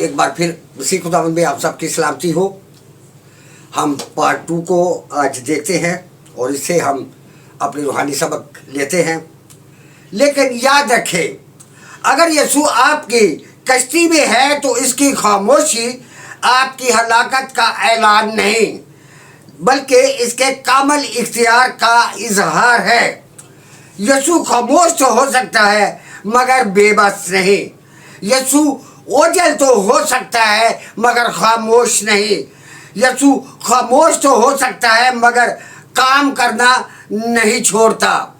एक बार फिर मसीह खुदावंद में आप सबकी सलामती हो। हम पार्ट 2 को आज देखते हैं और इससे हम अपनी रूहानी सबक लेते हैं। लेकिन याद रखें, अगर यीशु आपकी कश्ती में है तो इसकी खामोशी आपकी हलाकत का ऐलान नहीं बल्कि इसके कामल इख्तियार का इजहार है। यीशु खामोश तो हो सकता है मगर बेबस नहीं। यीशु ओझल तो हो सकता है मगर खामोश नहीं। यीशु खामोश तो हो सकता है मगर काम करना नहीं छोड़ता।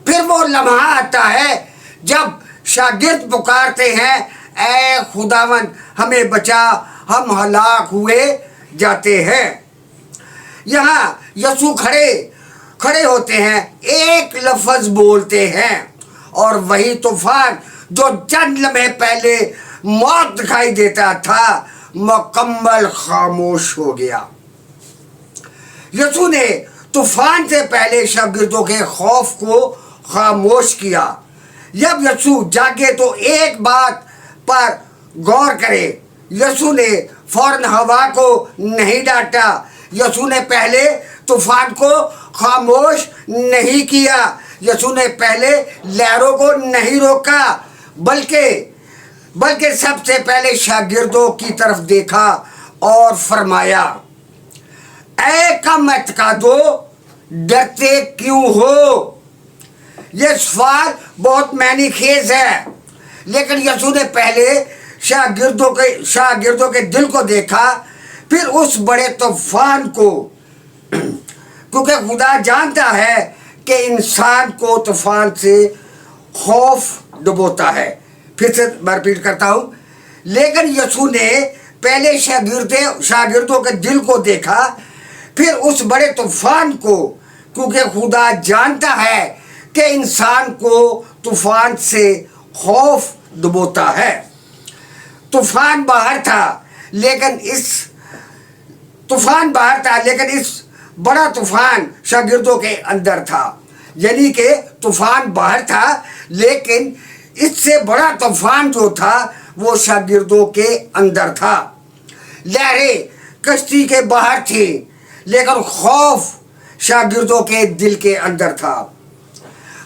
फिर वो लम्हा आता है जब शागिर्द पुकारते हैं, ऐ खुदावन हमें बचा, हम हलाक हुए जाते हैं। यहाँ यीशु खड़े होते हैं, एक लफ्ज बोलते हैं और वही तूफान जो चंद लम्हे पहले मौत दिखाई देता था मुकम्मल खामोश हो गया। यीशु ने तूफान से पहले शागिर्दों के खौफ को खामोश किया। जब यीशु जागे तो एक बात पर गौर करें, यीशु ने फौरन हवा को नहीं डांटा। यीशु ने पहले तूफान को खामोश नहीं किया। यीशु ने पहले लहरों को नहीं रोका बल्कि सबसे पहले शागिर्दों की तरफ देखा और फरमाया, ऐ कम एतकादो, डरते क्यों हो। ये सवाल बहुत मैनी खेज है, लेकिन यीशु ने पहले शागिर्दों के दिल को देखा, फिर उस बड़े तूफान को, क्योंकि खुदा जानता है कि इंसान को तूफान से खौफ डुबोता है। फिर से मैं रिपीट करता हूँ, लेकिन यीशु ने पहले शागिर्दों के दिल को देखा, फिर उस बड़े तूफान को, क्योंकि खुदा जानता है कि इंसान को तूफान से खौफ डुबोता है। तूफान बाहर था लेकिन इस बड़ा तूफान शागिर्दों के अंदर था। यानी कि तूफान बाहर था लेकिन इससे बड़ा तूफान जो था वो शागिर्दों के अंदर था। लहरें कश्ती के बाहर थी लेकिन खौफ शागिर्दों के दिल के अंदर था।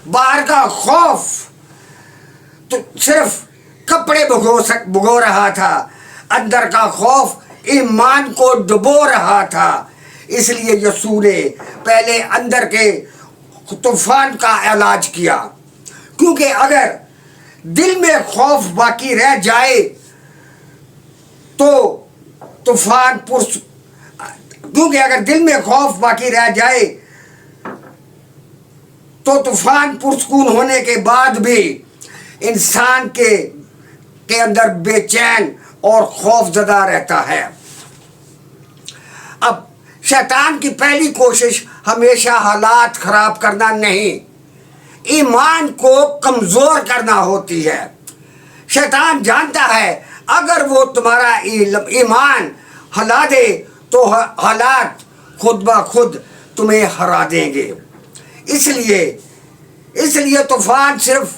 बाहर का खौफ तो सिर्फ कपड़े भिगो रहा था, अंदर का खौफ ईमान को डुबो रहा था। इसलिए यीशु ने पहले अंदर के तूफान का इलाज किया, क्योंकि अगर दिल में खौफ बाकी रह जाए तो तूफान पुरसकून होने के बाद भी इंसान के अंदर बेचैन और खौफजदा रहता है। अब शैतान की पहली कोशिश हमेशा हालात खराब करना नहीं, ईमान को कमजोर करना होती है। शैतान जानता है अगर वो तुम्हारा ईमान हिला दे तो हालात खुद ब खुद तुम्हें हरा देंगे। इसलिए तूफान सिर्फ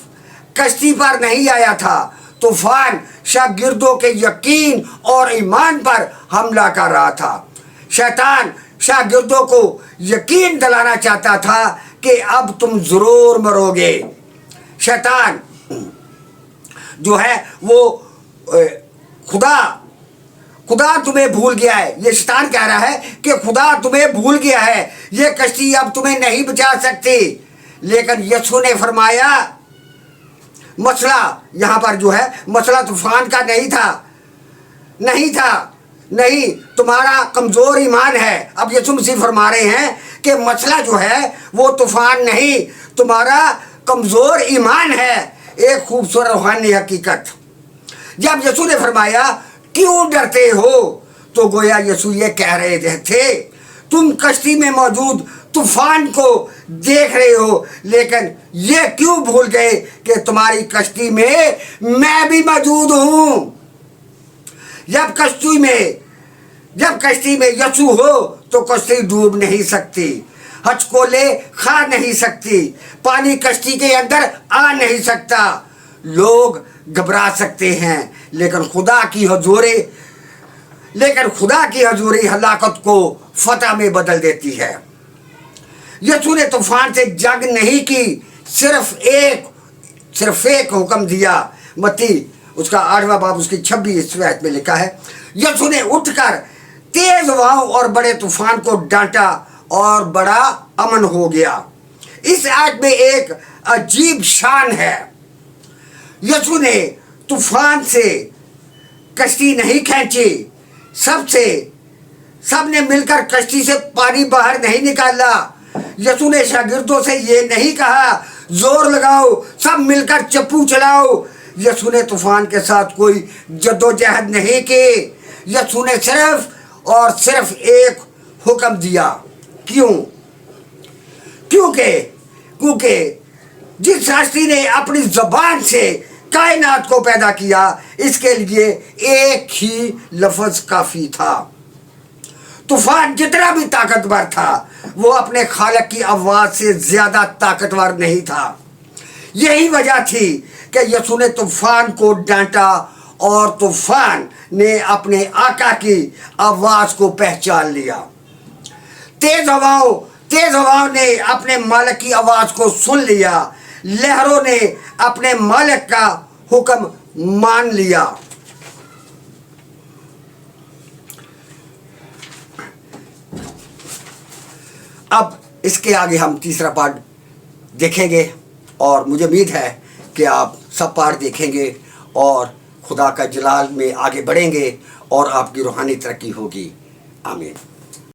कश्ती पर नहीं आया था, तूफान शागिर्दों के यकीन और ईमान पर हमला कर रहा था। शैतान शागिर्दों को यकीन दिलाना चाहता था कि अब तुम जरूर मरोगे। शैतान जो है वो खुदा तुम्हें भूल गया है। ये शैतान कह रहा है कि खुदा तुम्हें भूल गया है, ये कश्ती अब तुम्हें नहीं बचा सकती। लेकिन यीशु ने फरमाया, मसला यहाँ पर जो है मसला तूफान का नहीं, तुम्हारा कमज़ोर ईमान है। अब यीशु मसीह फरमा रहे हैं कि मसला जो है वो तूफान नहीं, तुम्हारा कमज़ोर ईमान है। एक खूबसूरत रूहानी हकीकत। जब यीशु ने फरमाया क्यों डरते हो, तो गोया यीशु ये कह रहे थे तुम कश्ती में मौजूद तूफान को देख रहे हो, लेकिन ये क्यों भूल गए कि तुम्हारी कश्ती में मैं भी मौजूद हूँ। जब कश्ती में यीशु हो तो कश्ती डूब नहीं सकती, हचकोले खा नहीं सकती, पानी कश्ती के अंदर आ नहीं सकता। लोग घबरा सकते हैं लेकिन खुदा की हजूरी हलाकत को फतह में बदल देती है। यीशु ने तूफान से जंग नहीं की, सिर्फ एक हुक्म दिया। मत्ती उसका 8वां बाब उसकी 26वीं आयत में लिखा है, यीशु ने उठकर तेज हवाओं और बड़े तूफान को डांटा और बड़ा अमन हो गया। इस आयत में एक अजीब शान है। यीशु ने तूफान से कश्ती नहीं खींची, सबने मिलकर कश्ती से पानी बाहर नहीं निकाला। यीशु ने शागिर्दों से ये नहीं कहा जोर लगाओ, सब मिलकर चप्पू चलाओ। यीशु ने तूफान के साथ कोई जद्दोजहद नहीं की। यीशु ने सिर्फ एक हुक्म दिया। क्योंकि जिस हस्ती ने अपनी ज़बान से कायनात को पैदा किया, इसके लिए एक ही लफ्ज़ काफ़ी था। तूफान जितना भी ताकतवर था, वो अपने खालिक की आवाज़ से ज़्यादा ताकतवर नहीं था। यही वजह थी कि यीशु ने तूफान को डांटा और तूफान ने अपने आका की आवाज़ को पहचान लिया। तेज हवाओं ने अपने मालिक की आवाज़ को सुन लिया। लहरों ने अपने मालिक का हुक्म मान लिया। अब इसके आगे हम तीसरा पार्ट देखेंगे और मुझे उम्मीद है कि आप सब पार्ट देखेंगे और खुदा का जलाल में आगे बढ़ेंगे और आपकी रूहानी तरक्की होगी। आमीन।